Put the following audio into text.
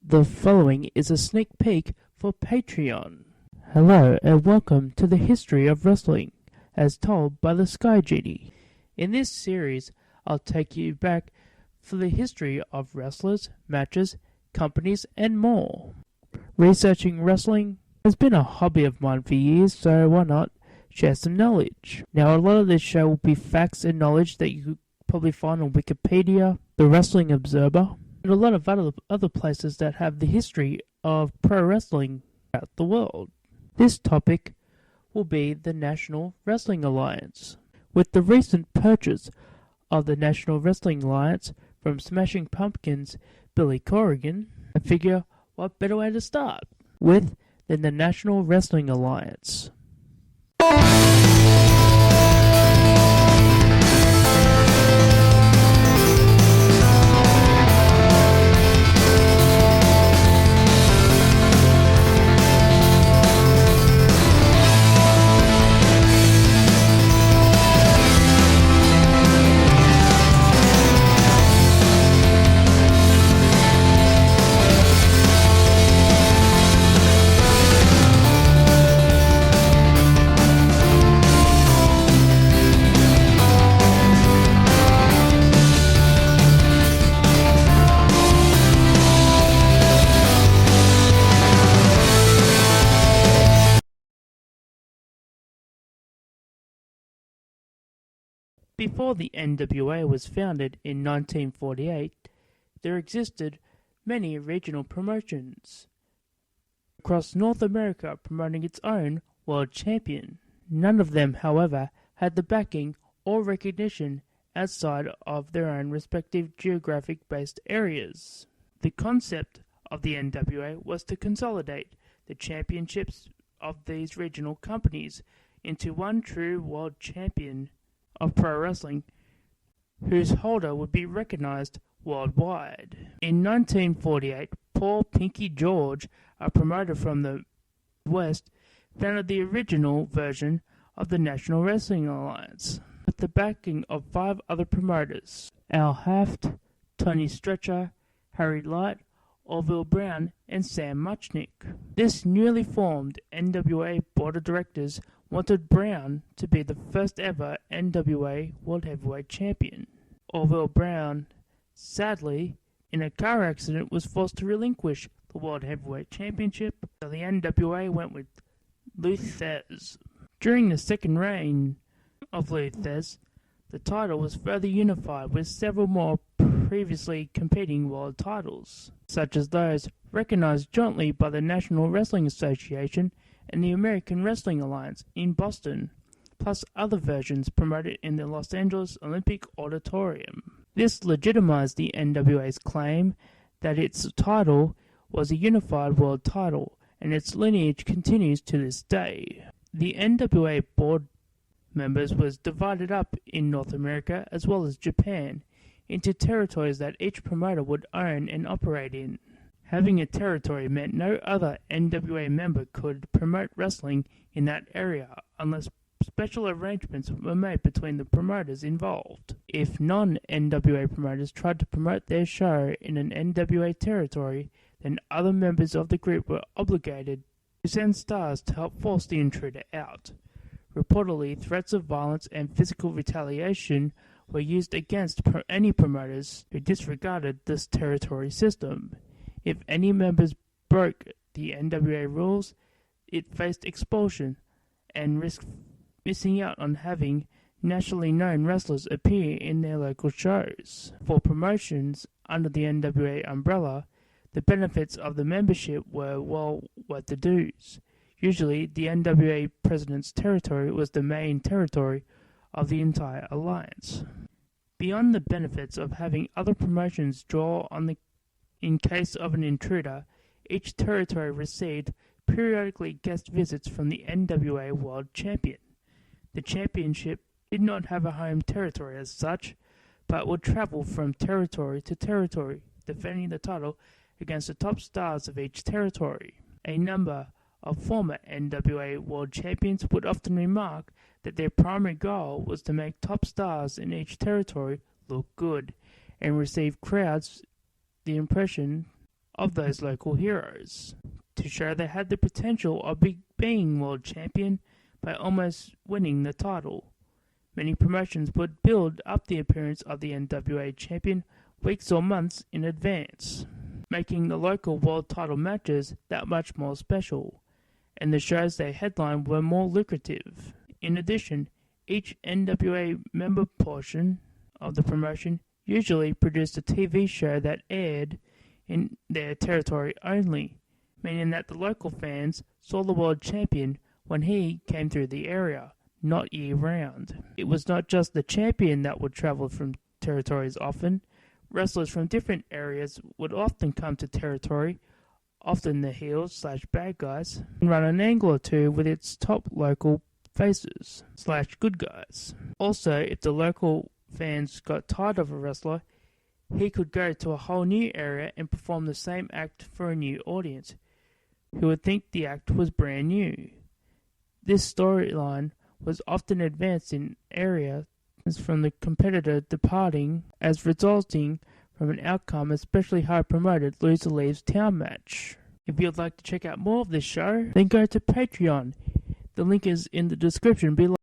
The following is a sneak peek for Patreon. Hello and welcome to the history of wrestling, as told by the Sky Genie. In this series, I'll take you back for the history of wrestlers, matches, companies, and more. Researching wrestling has been a hobby of mine for years, so why not share some knowledge? Now, a lot of this show will be facts and knowledge that you could probably find on Wikipedia, the Wrestling Observer, and a lot of other places that have the history of pro wrestling throughout the world. This topic will be the National Wrestling Alliance. With the recent purchase of the National Wrestling Alliance from Smashing Pumpkins' Billy Corrigan, I figure what better way to start with than the National Wrestling Alliance. Before the NWA was founded in 1948, there existed many regional promotions across North America promoting its own world champion. None of them, however, had the backing or recognition outside of their own respective geographic-based areas. The concept of the NWA was to consolidate the championships of these regional companies into one true world champion of pro wrestling, whose holder would be recognized worldwide. In 1948, Paul Pinky George, a promoter from the West, founded the original version of the National Wrestling Alliance, with the backing of 5 other promoters: Al Haft, Tony Stretcher, Harry Light, Orville Brown, and Sam Muchnick. This newly formed NWA Board of Directors wanted Brown to be the first ever NWA World Heavyweight Champion. Orville Brown, sadly, in a car accident, was forced to relinquish the World Heavyweight Championship, so the NWA went with Lou Thesz. During the second reign of Lou Thesz, the title was further unified with several more previously competing world titles, such as those recognized jointly by the National Wrestling Association and the American Wrestling Alliance in Boston, plus other versions promoted in the Los Angeles Olympic Auditorium. This legitimized the NWA's claim that its title was a unified world title, and its lineage continues to this day. The NWA board members was divided up in North America as well as Japan into territories that each promoter would own and operate in. Having a territory meant no other NWA member could promote wrestling in that area unless special arrangements were made between the promoters involved. If non-NWA promoters tried to promote their show in an NWA territory, then other members of the group were obligated to send stars to help force the intruder out. Reportedly, threats of violence and physical retaliation were used against any promoters who disregarded this territory system. If any members broke the NWA rules, it faced expulsion and risked missing out on having nationally known wrestlers appear in their local shows. For promotions under the NWA umbrella, the benefits of the membership were well worth the dues. Usually, the NWA president's territory was the main territory of the entire alliance. Beyond the benefits of having other promotions draw on in case of an intruder, each territory received periodically guest visits from the NWA World Champion. The championship did not have a home territory as such, but would travel from territory to territory, defending the title against the top stars of each territory. A number of former NWA World Champions would often remark that their primary goal was to make top stars in each territory look good and receive crowds the impression of those local heroes, to show they had the potential of being world champion by almost winning the title. Many promotions would build up the appearance of the NWA champion weeks or months in advance, making the local world title matches that much more special, and the shows they headlined were more lucrative. In addition, each NWA member portion of the promotion usually produced a TV show that aired in their territory only, meaning that the local fans saw the world champion when he came through the area, not year-round. It was not just the champion that would travel from territories often. Wrestlers from different areas would often come to territory, often the heels/bad guys, and run an angle or two with its top local faces/good guys. Also, if the local fans got tired of a wrestler, he could go to a whole new area and perform the same act for a new audience, who would think the act was brand new. This storyline was often advanced in areas from the competitor departing as resulting from an outcome especially high promoted loser leaves town match. If you'd like to check out more of this show, then go to Patreon. The link is in the description below.